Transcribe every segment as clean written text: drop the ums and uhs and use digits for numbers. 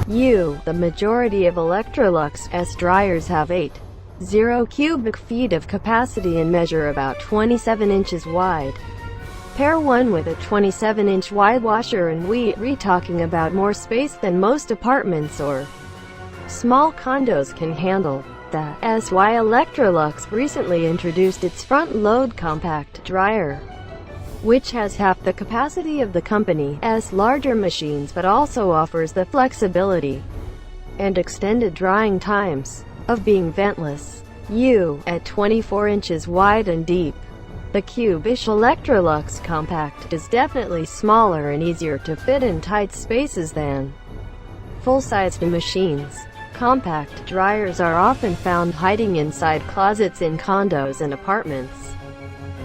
The majority of Electrolux S dryers have 80 cubic feet of capacity and measure about 27 inches wide. Pair one with a 27-inch wide washer and we're talking about more space than most apartments or small condos can handle. That's why Electrolux recently introduced its front-load compact dryer, which has half the capacity of the company's larger machines but also offers the flexibility and extended drying times of being ventless. At 24 inches wide and deep, the cubish Electrolux Compact is definitely smaller and easier to fit in tight spaces than full-sized machines. Compact dryers are often found hiding inside closets in condos and apartments,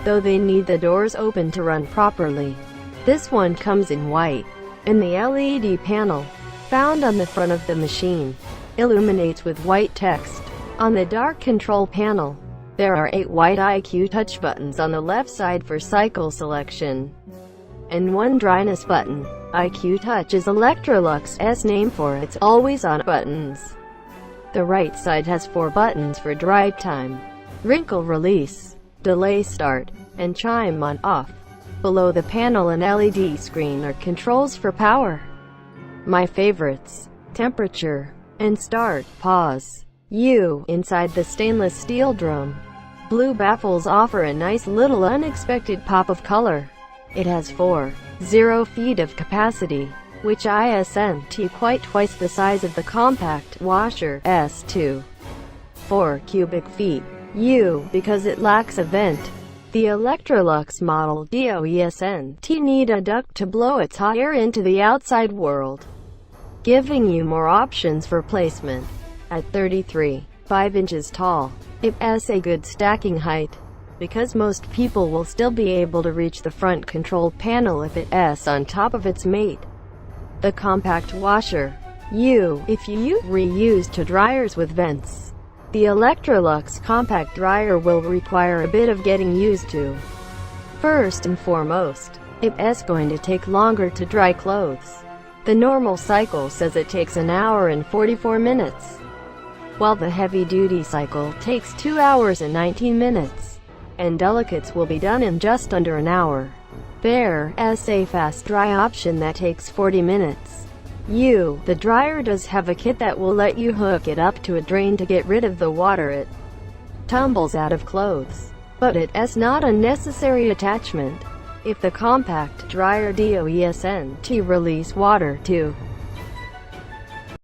though they need the doors open to run properly. This one comes in white, and the LED panel, found on the front of the machine, illuminates with white text. On the dark control panel, there are 8 white IQ touch buttons on the left side for cycle selection, and 1 dryness button. IQ Touch is Electrolux's name for its always-on buttons. The right side has 4 buttons for dry time, wrinkle release, delay start, and chime on/off. Below the panel and LED screen are controls for power, my favorites, temperature, and start, pause. Inside the stainless steel drum, blue baffles offer a nice little unexpected pop of color. It has 40 feet of capacity, which isn't quite twice the size of the compact washer S2. 4 cubic feet. Because it lacks a vent. The Electrolux model doesn't need a duct to blow its hot air into the outside world, giving you more options for placement. At 33.5 inches tall, it has a good stacking height, because most people will still be able to reach the front control panel if it's on top of its mate, the compact washer. If you reuse to dryers with vents, the Electrolux compact dryer will require a bit of getting used to. First and foremost, it's going to take longer to dry clothes. The normal cycle says it takes an hour and 44 minutes, while the heavy-duty cycle takes 2 hours and 19 minutes, and delicates will be done in just under an hour. There's a fast dry option that takes 40 minutes. The dryer does have a kit that will let you hook it up to a drain to get rid of the water it tumbles out of clothes, but it's not a necessary attachment if the compact dryer doesn't release water to